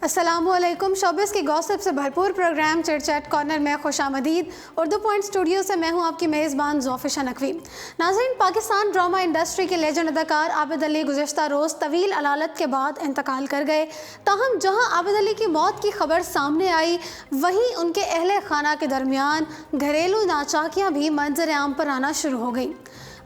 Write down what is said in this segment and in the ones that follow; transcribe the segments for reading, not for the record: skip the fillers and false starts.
अस्सलाम वालेकुम। शोबिस की गॉसिप से भरपूर प्रोग्राम चिट चैट कॉर्नर में खुशामदीद। उर्दू पॉइंट स्टूडियो से मैं हूं आपकी मेज़बान ज़ोफ़िशा नकवी। नाज़रीन, पाकिस्तान ड्रामा इंडस्ट्री के लेजेंड अदाकार आबिद अली गुज़िश्ता रोज़ तवील अलालत के बाद इंतकाल कर गए। ताहम जहां आबिद अली की मौत की खबर सामने आई, वहीं उनके अहले खाना के दरमियान घरेलू नाचाकियाँ भी मंजर आम पर आना शुरू हो गई।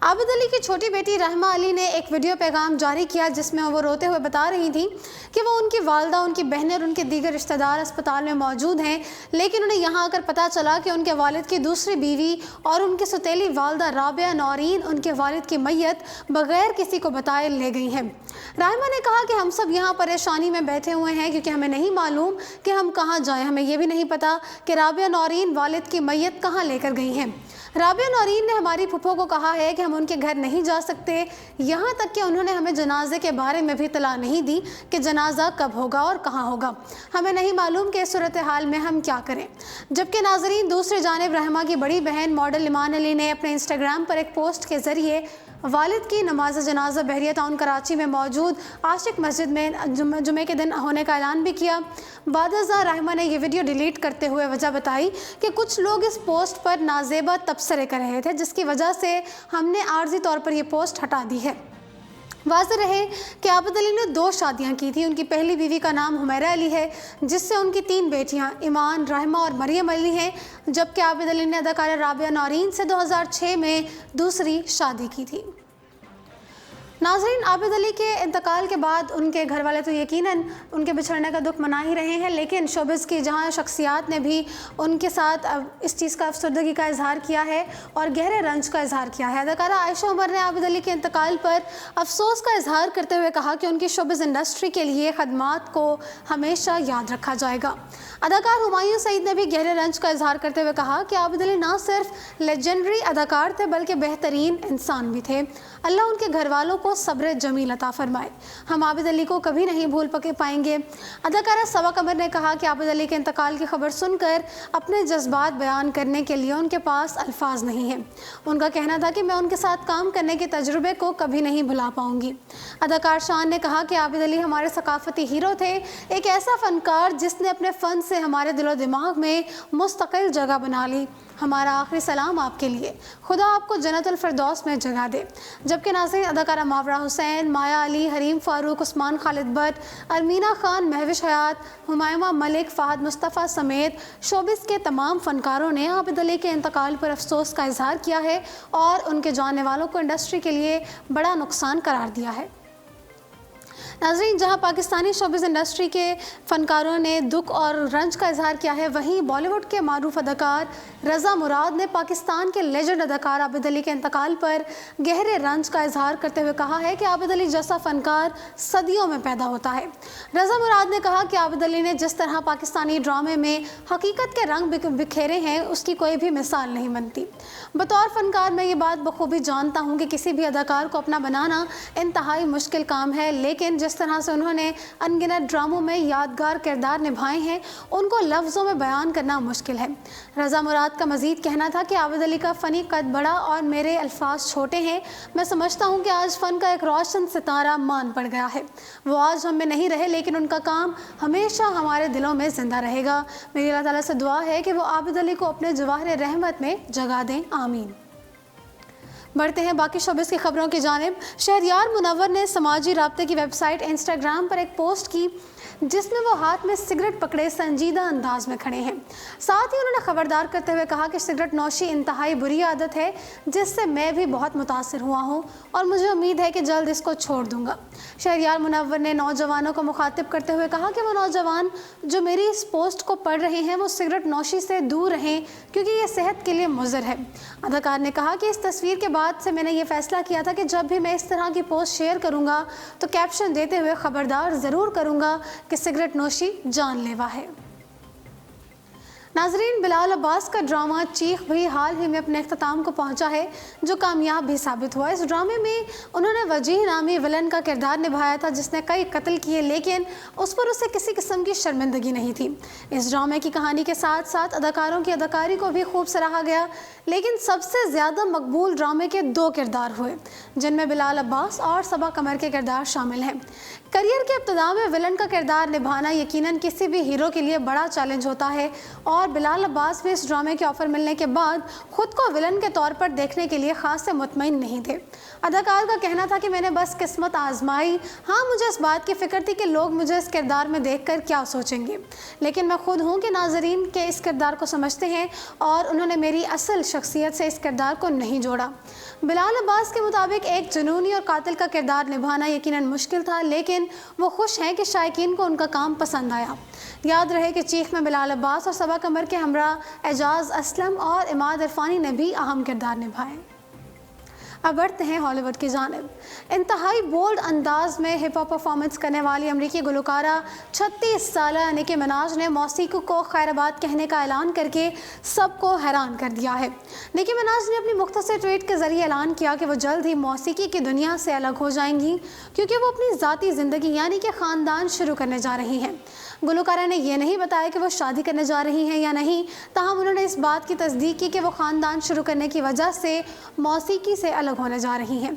आबिद अली की छोटी बेटी रहमा अली ने एक वीडियो पैगाम जारी किया जिसमें वो रोते हुए बता रही थी कि वो उनकी वालदा, उनकी बहनें और उनके दीगर रिश्तेदार अस्पताल में मौजूद हैं, लेकिन उन्हें यहाँ आकर पता चला कि उनके वालिद की दूसरी बीवी और उनकी सौतेली वालदा राबिया नौरीन उनके वालिद की मैयत बग़ैर किसी को बताए ले गई हैं। रहमा ने कहा कि हम सब यहाँ परेशानी में बैठे हुए हैं क्योंकि हमें नहीं मालूम कि हम कहाँ जाएँ। हमें ये भी नहीं पता कि राबिया नौरीन वालिद की मैयत कहाँ लेकर गई हैं। राबिया नौरीन ने हमारी फुफो को कहा है कि हम उनके घर नहीं जा सकते, यहाँ तक कि उन्होंने हमें जनाजे के बारे में भी इत्तला नहीं दी कि जनाजा कब होगा और कहाँ होगा। हमें नहीं मालूम कि इस सूरत हाल में हम क्या करें। जबकि नाजरीन, दूसरी जानिब रहमा की बड़ी बहन मॉडल ईमान अली ने अपने इंस्टाग्राम पर एक पोस्ट के ज़रिए वालिद की नमाज जनाजा बहरिया टाउन कराची में मौजूद आशिक मस्जिद में जुमे के दिन होने का ऐलान भी किया। बादशाह रहमा ने यह वीडियो डिलीट करते हुए वजह बताई कि कुछ लोग इस पोस्ट पर नाजेबा तबसरे कर रहे थे, जिसकी वजह से हमने आर्जी तौर पर यह पोस्ट हटा दी है। वाज़ेह रहे कि आबिद अली ने 2 शादियाँ की थी। उनकी पहली बीवी का नाम हुमैरा अली है, जिससे उनकी 3 बेटियाँ ईमान, रहमा और मरियम अली हैं, जबकि आबिद अली ने अदाकारा राबिया नौरीन से 2006 में दूसरी शादी की थी। नाज़रीन, आबिद अली के इंतकाल के बाद उनके घर वाले तो यकीनन उनके बिछड़ने का दुख मना ही रहे हैं, लेकिन शोबिस की जहां शख्सियात ने भी उनके साथ इस चीज़ का अफसरदगी का इजहार किया है और गहरे रंज का इजहार किया है। अदाकारा आयशा उमर ने आबिद अली के इंतकाल पर अफसोस का इजहार करते हुए कहा कि उनकी शोबिस इंडस्ट्री के लिए खदमात को हमेशा याद रखा जाएगा। अदाकार हुमायूं सईद ने भी गहरे रंज का इजहार करते हुए कहा कि आबिद अली ना सिर्फ लेजेंडरी अदाकार थे बल्कि बेहतरीन इंसान भी थे। अल्लाह उनके घर वालों को सब्र जमील अता फरमाए। हम आबिद अली को कभी नहीं भूल पाएंगे। अदाकारा सवा कमर ने कहा कि आबिद अली के इंतकाल की खबर सुनकर अपने जज्बात बयान करने के लिए उनके पास अल्फाज नहीं हैं। उनका कहना था कि मैं उनके साथ काम करने के तजुर्बे को कभी नहीं भुला पाऊंगी। अदाकार शान ने कहा कि आबिद अली हमारे सकाफती हीरो थे, एक ऐसा फनकार जिसने अपने फ़न से हमारे दिलो दिमाग में मुस्तकिल जगह बना ली। हमारा आखिरी सलाम आपके लिए, खुदा आपको जन्नतुल फिरदौस में जगह दे। जबकि नाज़रीन, अदाकारा मावरा हुसैन, माया अली, हरीम फारूक, उस्मान खालिद भट्ट, अरमीना खान, महविश हयात, हुमायूमा मलिक, फ़हद मुस्तफ़ा समेत शोबिस के तमाम फ़नकारों ने आबिद अली के इंतकाल पर अफसोस का इजहार किया है और उनके जानने वालों को इंडस्ट्री के लिए बड़ा नुकसान करार दिया है। नाज़रीन, जहां पाकिस्तानी शोबिस इंडस्ट्री के फ़नकारों ने दुख और रंज का इजहार किया है, वहीं बॉलीवुड के मारूफ अदाकार रज़ा मुराद ने पाकिस्तान के लेजेंड अदाकार आबिद अली के इंतकाल पर गहरे रंज का इजहार करते हुए कहा है कि आबिद अली जैसा फ़नकार सदियों में पैदा होता है। रज़ा मुराद ने कहा कि आबिद अली ने जिस तरह पाकिस्तानी ड्रामे में हकीकत के रंग बिखेरे हैं, उसकी कोई भी मिसाल नहीं बनती। बतौर फ़नकार मैं ये बात बखूबी जानता हूँ कि किसी भी अदाकार को अपना बनाना इंतहाई मुश्किल काम है, लेकिन जिस तरह से उन्होंने अनगिनत ड्रामों में यादगार किरदार निभाए हैं, उनको लफ्ज़ों में बयान करना मुश्किल है। रज़ा मुराद का मज़ीद कहना था कि आबिद अली का फ़नी कद बड़ा और मेरे अल्फाज छोटे हैं। मैं समझता हूँ कि आज फ़न का एक रोशन सितारा मान पड़ गया है। वो आज हम में नहीं रहे, लेकिन उनका काम हमेशा हमारे दिलों में ज़िंदा रहेगा। मेरी अल्लाह ताला से दुआ है कि वो आबिद अली को अपने जवाहर रहमत में जगह दें। आमीन। बढ़ते हैं बाकी शोबिस की खबरों की जानिब। शहरयार मुनव्वर ने समाजी राब्ते की वेबसाइट इंस्टाग्राम पर एक पोस्ट की जिसमें वो हाथ में सिगरेट पकड़े संजीदा अंदाज में खड़े हैं। साथ ही उन्होंने खबरदार करते हुए कहा कि सिगरेट नौशी इंतहाई बुरी आदत है जिससे मैं भी बहुत मुतासिर हुआ हूँ और मुझे उम्मीद है कि जल्द इसको छोड़ दूँगा। शहरयार मुनव्वर ने नौजवानों को मुखातिब करते हुए कहा कि वो नौजवान जो मेरी इस पोस्ट को पढ़ रहे हैं वो सिगरेट नौशी से दूर रहें क्योंकि ये सेहत के लिए मुज़र है। अदाकार ने कहा कि इस तस्वीर के बाद से मैंने ये फ़ैसला किया था कि जब भी मैं इस तरह की पोस्ट शेयर करूँगा तो कैप्शन देते हुए ख़बरदार ज़रूर करूँगा कि सिगरेट नोशी जानलेवा है। नाजरीन, बिलाल अब्बास का ड्रामा चीख भी हाल ही में अपने अख्ताम को पहुंचा है, जो कामयाब भी साबित हुआ। इस ड्रामे में उन्होंने वजीह नामी विलन का किरदार निभाया था, जिसने कई कत्ल किए, लेकिन उस पर उसे किसी किस्म की शर्मिंदगी नहीं थी। इस ड्रामे की कहानी के साथ साथ अदाकारों की अदाकारी को भी खूब सराहा गया, लेकिन सबसे ज़्यादा मकबूल ड्रामे के 2 किरदार हुए, जिनमें बिलाल अब्बास और सबा कमर के किरदार शामिल हैं। करियर के इब्तिदा में विलन का किरदार निभाना यकीनन किसी भी हीरो के लिए बड़ा चैलेंज होता है, और बिलाल अब्बास भी इस ड्रामे के ऑफर मिलने के बाद खुद को विलन के तौर पर देखने के लिए खास से मुतमईन नहीं थे। अदाकार का कहना था कि मैंने बस किस्मत आजमाई। हाँ, मुझे इस बात की फ़िक्र थी कि लोग मुझे इस किरदार में देखकर क्या सोचेंगे, लेकिन मैं खुद हूँ कि नाजरीन के इस किरदार को समझते हैं और उन्होंने मेरी असल शख्सियत से इस किरदार को नहीं जोड़ा। बिलाल अब्बास के मुताबिक एक जुनूनी और कातिल का किरदार निभाना यकीनन मुश्किल था, लेकिन वो खुश हैं कि शायकीन को उनका काम पसंद आया। याद रहे कि चीख में बिलाल अब्बास और सबा कमर के हमरा एजाज असलम और इमाद इरफानी ने भी अहम किरदार निभाए। अब बढ़ते हैं हॉलीवुड की जानिब। इंतहाई बोल्ड अंदाज में हिप हॉप परफॉर्मेंस करने वाली अमरीकी गुलकारा 36 साला निकी मिनाज ने मौसीकी को खैराबाद कहने का ऐलान करके सबको हैरान कर दिया है। निकी मिनाज ने अपनी मुख्तसर ट्वीट के जरिए ऐलान किया कि वो जल्द ही मौसीकी की दुनिया से अलग हो जाएंगी, क्योंकि वो अपनी ज़ाती ज़िंदगी यानी कि ख़ानदान शुरू करने जा रही हैं। गुलकारा ने यह नहीं बताया कि वो शादी करने जा रही हैं या नहीं, ताहम उन्होंने इस बात की तस्दीक की कि वो ख़ानदान शुरू करने की वजह से मौसीकी से अलग होने जा रही हैं।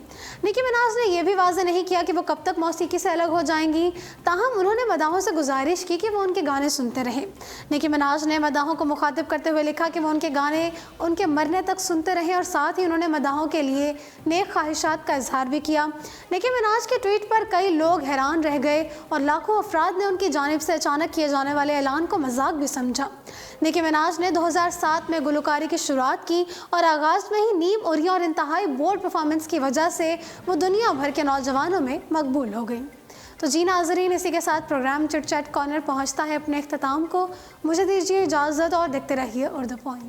निकी मिनाज ने यह भी वाज़ेह नहीं किया कि वो कब तक मौसीकी से अलग हो जाएंगी, ताहम उन्होंने मदाहों से गुजारिश की कि वो उनके गाने सुनते रहें। निकी मिनाज ने मदाहों को मुखातिब करते हुए लिखा कि वो उनके गाने उनके मरने तक सुनते रहें, और साथ ही उन्होंने मदाहों के लिए नेक ख्वाहिशात का इजहार भी किया। निकी मिनाज के ट्वीट पर कई लोग हैरान रह गए और लाखों अफराद ने उनकी जानिब से अचानक किए जाने वाले ऐलान को मजाक भी समझा। निकी मिनाज ने 2007 में गुलकारी की शुरुआत की और आगाज़ में ही नीम उरिया और इंतहाई बोल्ड परफॉर्मेंस की वजह से वो दुनिया भर के नौजवानों में मकबूल हो गई। तो जी नाज़रीन, इसी के साथ प्रोग्राम चिट चैट कॉर्नर पहुँचता है अपने इख्तिताम को। मुझे दीजिए इजाज़त और देखते रहिए उर्दू पॉइंट।